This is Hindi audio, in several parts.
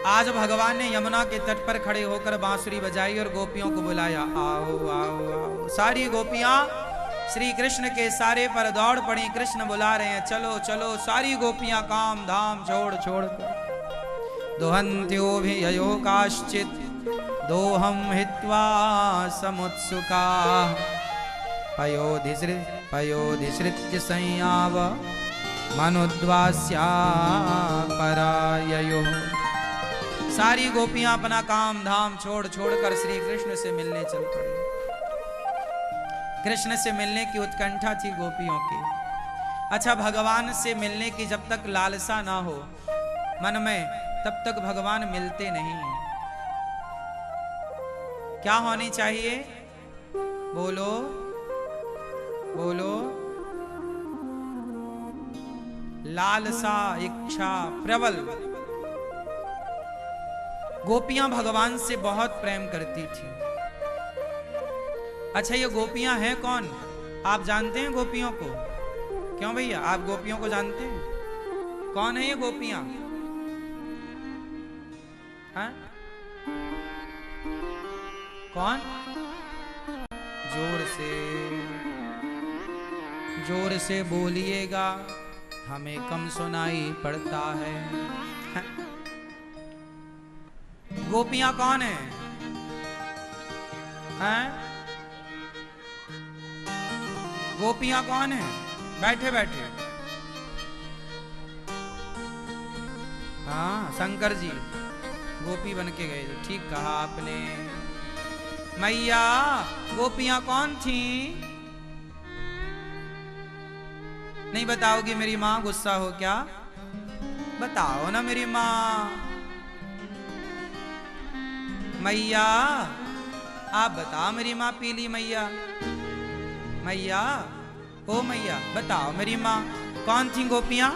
आज भगवान ने यमुना के तट पर खड़े होकर बांसुरी बजाई और गोपियों को बुलाया, आओ आओ आओ। सारी गोपियां श्री कृष्ण के सारे पर दौड़ पड़ी। कृष्ण बुला रहे हैं, चलो चलो। सारी गोपियां काम धाम छोड़ छोड़ कर दुहन्त्यो भी ययो काश्चित दोहम हित्वा समुत्सुका पयोधिसृत्य संयाव मनुद्वास्या पराययो। सारी गोपियां अपना काम धाम छोड़ छोड़कर श्री कृष्ण से मिलने चल पड़ी। कृष्ण से मिलने की उत्कंठा थी गोपियों की। अच्छा, भगवान से मिलने की जब तक लालसा ना हो मन में, तब तक भगवान मिलते नहीं। क्या होनी चाहिए? बोलो बोलो। लालसा, इच्छा प्रबल। गोपियां भगवान से बहुत प्रेम करती थी। अच्छा, ये गोपियां हैं कौन? आप जानते हैं गोपियों को? क्यों भैया, आप गोपियों को जानते हैं? कौन है ये गोपियां? हाँ? कौन? जोर से बोलिएगा, हमें कम सुनाई पड़ता है। गोपियां कौन है? हैं? गोपियां कौन है? बैठे बैठे। हाँ, शंकर जी गोपी बन के गए। ठीक कहा आपने। मैया, गोपियां कौन थी? नहीं बताओगी मेरी माँ गुस्सा हो क्या? बताओ ना मेरी माँ। मैया, आप बताओ मेरी माँ पीली मैया। मैया, ओ मैया, बताओ मेरी माँ कौन थी गोपियां?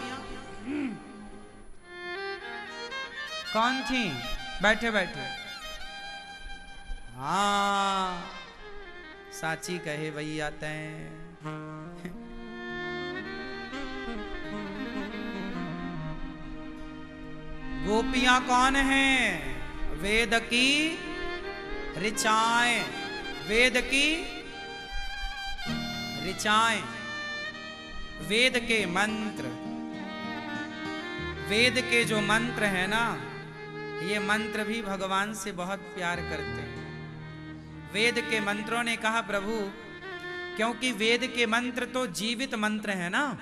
कौन थी? बैठे बैठे। हाँ, साची कहे भैया तैं। गोपियां कौन हैं? वेद की ऋचाएं। वेद की ऋचाएं, वेद के मंत्र। वेद के जो मंत्र है ना, ये मंत्र भी भगवान से बहुत प्यार करते हैं। वेद के मंत्रों ने कहा प्रभु, क्योंकि वेद के मंत्र तो जीवित मंत्र है ना।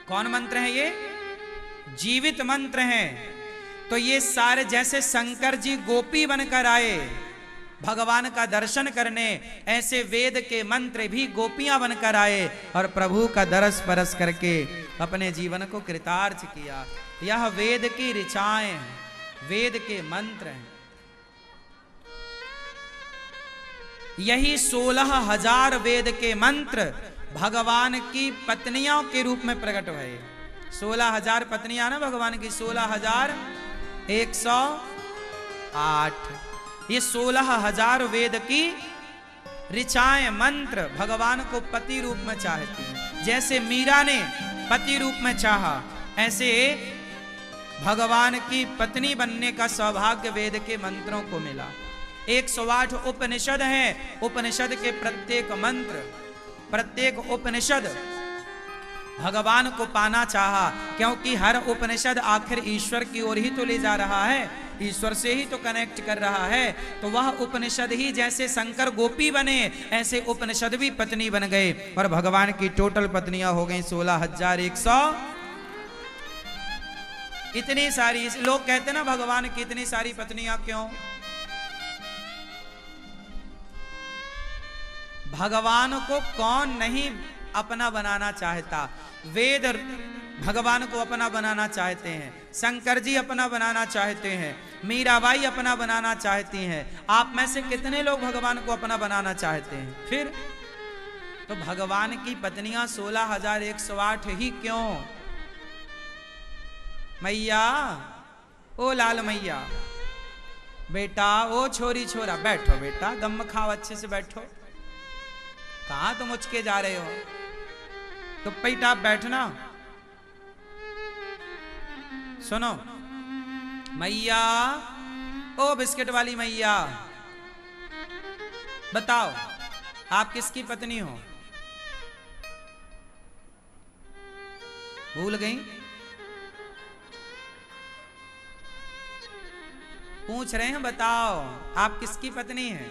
कौन मंत्र है ये? जीवित मंत्र हैं। तो ये सारे, जैसे शंकर जी गोपी बनकर आए भगवान का दर्शन करने, ऐसे वेद के मंत्र भी गोपियां बनकर आए और प्रभु का दरस परस करके अपने जीवन को कृतार्थ किया। यह वेद की ऋचाएं, वेद के मंत्र हैं। यही 16,000 वेद के मंत्र भगवान की पत्नियों के रूप में प्रकट हुए। 16,000 पत्नियां ना भगवान की, 16,108। ये 16,000 वेद की ऋचाएं, मंत्र भगवान को पति रूप में चाहती हैं। जैसे मीरा ने पति रूप में चाहा, ऐसे भगवान की पत्नी बनने का सौभाग्य वेद के मंत्रों को मिला। 108 उपनिषद हैं। उपनिषद के प्रत्येक मंत्र, प्रत्येक उपनिषद भगवान को पाना चाहा, क्योंकि हर उपनिषद आखिर ईश्वर की ओर ही तो ले जा रहा है, ईश्वर से ही तो कनेक्ट कर रहा है। तो वह उपनिषद ही, जैसे शंकर गोपी बने, ऐसे उपनिषद भी पत्नी बन गए और भगवान की टोटल पत्नियां हो गई 16,100। इतनी सारी। लोग कहते ना भगवान की इतनी सारी पत्नियां क्यों? भगवान को कौन नहीं अपना बनाना चाहता? वेद भगवान को अपना बनाना चाहते हैं, शंकर जी अपना बनाना चाहते हैं, मीराबाई अपना बनाना चाहती हैं। आप में से कितने लोग भगवान को अपना बनाना चाहते हैं? फिर तो भगवान की पत्नियां 16,108 ही क्यों? मैया, ओ लाल मैया, बेटा, ओ छोरी छोरा, बैठो बेटा, दम खाओ, अच्छे से बैठो। कहां तुम उचके जा रहे हो? तो बेटा बैठना। सुनो, मैया, ओ बिस्किट वाली मैया, बताओ आप किसकी पत्नी हो? भूल गई? पूछ रहे हैं, बताओ आप किसकी पत्नी हैं?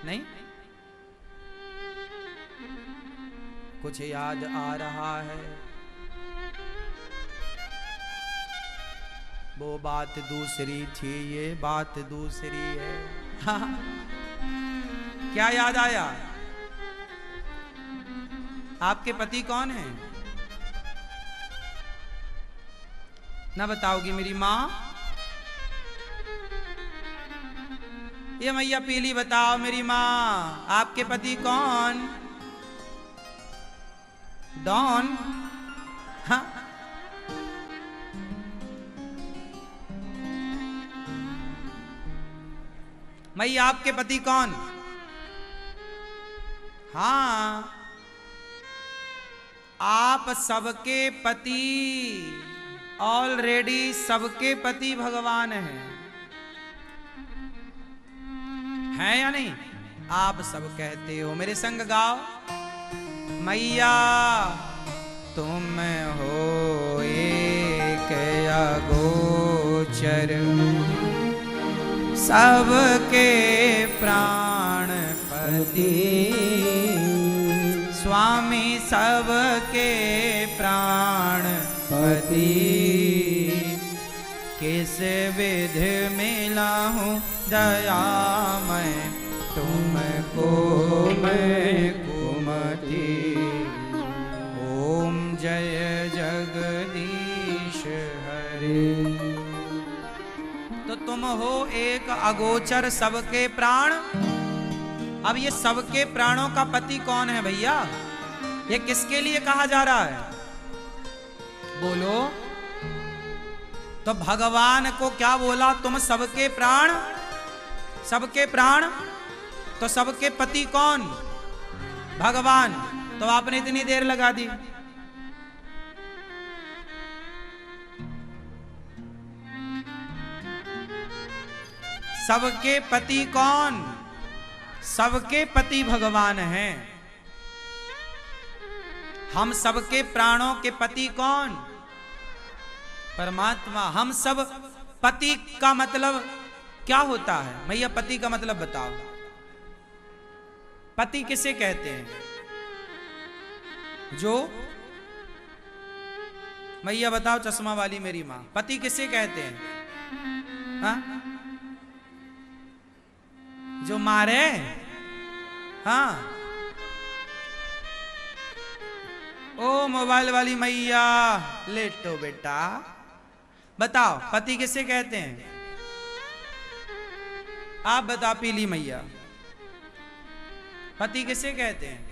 नहीं? कुछ याद आ रहा है? वो बात दूसरी थी, ये बात दूसरी है। क्या याद आया? आपके पति कौन है? ना बताओगी मेरी माँ? ये मैया पीली, बताओ मेरी माँ, आपके पति कौन? डॉन? हाँ? मैया आपके पति कौन? हाँ, आप सबके पति, ऑलरेडी सबके पति भगवान हैं या नहीं? आप सब कहते हो, मेरे संग गाओ। मैया तुम हो एक अगोचर, सबके प्राणपति, स्वामी सबके प्राणपति, किस विधि मिला हूँ दया मैं तुमको, मैं कुमति। ओम जय जगदीश हरे। तो तुम हो एक अगोचर, सबके प्राण। अब ये सबके प्राणों का पति कौन है भैया? ये किसके लिए कहा जा रहा है? बोलो। तो भगवान को क्या बोला? तुम सबके प्राण, सबके प्राण। तो सबके पति कौन? भगवान। तो आपने इतनी देर लगा दी। सबके पति कौन? सबके पति भगवान हैं। हम सबके प्राणों के पति कौन? परमात्मा। हम सब पति का मतलब क्या होता है? भैया पति का मतलब बताओ। पति किसे कहते हैं? जो, भैया बताओ चश्मा वाली मेरी मां, पति किसे कहते हैं? हाँ? जो मारे? हाँ? ओ मोबाइल वाली मैया, लेटो बेटा, बताओ पति किसे कहते हैं? आप बता पीली मैया, पति किसे कहते हैं?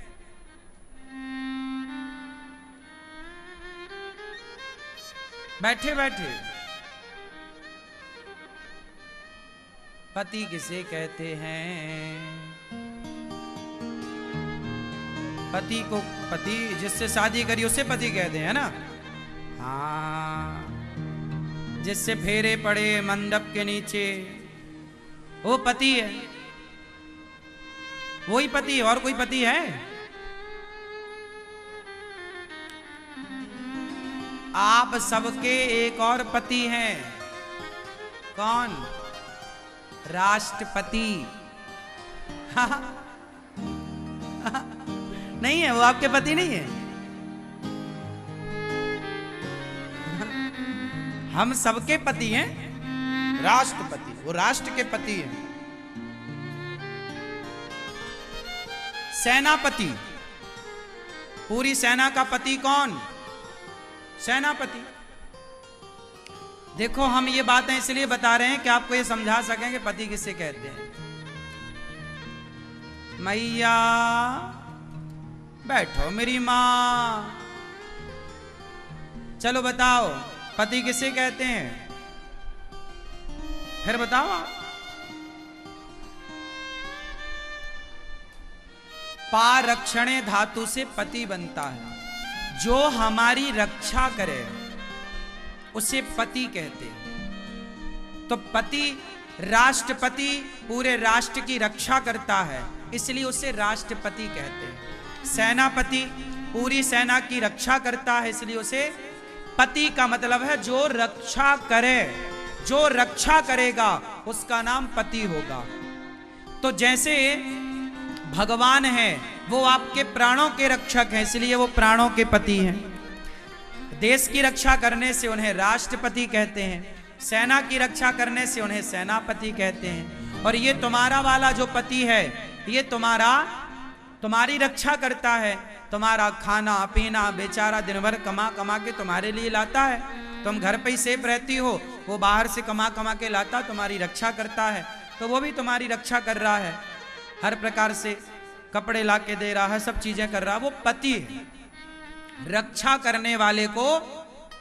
बैठे बैठे पति किसे कहते हैं? पति को, पति जिससे शादी करी उसे पति कहते हैं ना? हाँ, जिससे फेरे पड़े मंडप के नीचे, वो पति है। वही पति है, और कोई पति है? आप सबके एक और पति हैं। कौन? राष्ट्रपति। नहीं है? वो आपके पति नहीं है? हम सबके पति हैं। राष्ट्रपति, वो राष्ट्र के पति हैं। सेनापति, पूरी सेना का पति कौन? सेनापति। देखो हम ये बातें इसलिए बता रहे हैं कि आपको ये समझा सकें कि पति किसे कहते हैं। मैया बैठो मेरी मां, चलो बताओ पति किसे कहते हैं? फिर बताओ आप। पारक्षणे धातु से पति बनता है, जो हमारी रक्षा करे। उसे पति कहते हैं। तो पति राष्ट्रपति पूरे राष्ट्र की रक्षा करता है, इसलिए उसे राष्ट्रपति कहते हैं। सेनापति पूरी सेना की रक्षा करता है, इसलिए उसे पति का मतलब है जो रक्षा करे, जो रक्षा करेगा उसका नाम पति होगा। तो जैसे भगवान है वो आपके प्राणों के रक्षक हैं, इसलिए वो प्राणों के पति हैं। देश की रक्षा करने से उन्हें राष्ट्रपति कहते हैं, सेना की रक्षा करने से उन्हें सेनापति कहते हैं। और ये तुम्हारा वाला जो पति है ये तुम्हारी रक्षा करता है, तुम्हारा खाना पीना बेचारा दिन भर कमा कमा के तुम्हारे लिए लाता है, तुम घर पे ही सेफ रहती हो, वो बाहर से कमा कमा के लाता, तुम्हारी रक्षा करता है, तो वो भी तुम्हारी रक्षा कर रहा है, हर प्रकार से कपड़े ला के दे रहा है, सब चीजें कर रहा है, वो पति है। रक्षा करने वाले को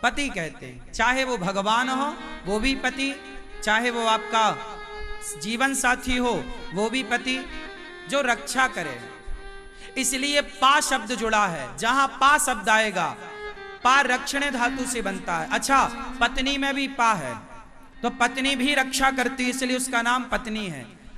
पति कहते हैं। चाहे वो भगवान हो वो भी पति, चाहे वो आपका जीवन साथी हो वो भी पति, जो रक्षा करे। इसलिए पा शब्द जुड़ा है, जहां पा शब्द आएगा, पा रक्षण धातु से बनता है। अच्छा, पत्नी में भी पा है, तो पत्नी भी रक्षा करती है, इसलिए उसका नाम पत्नी है।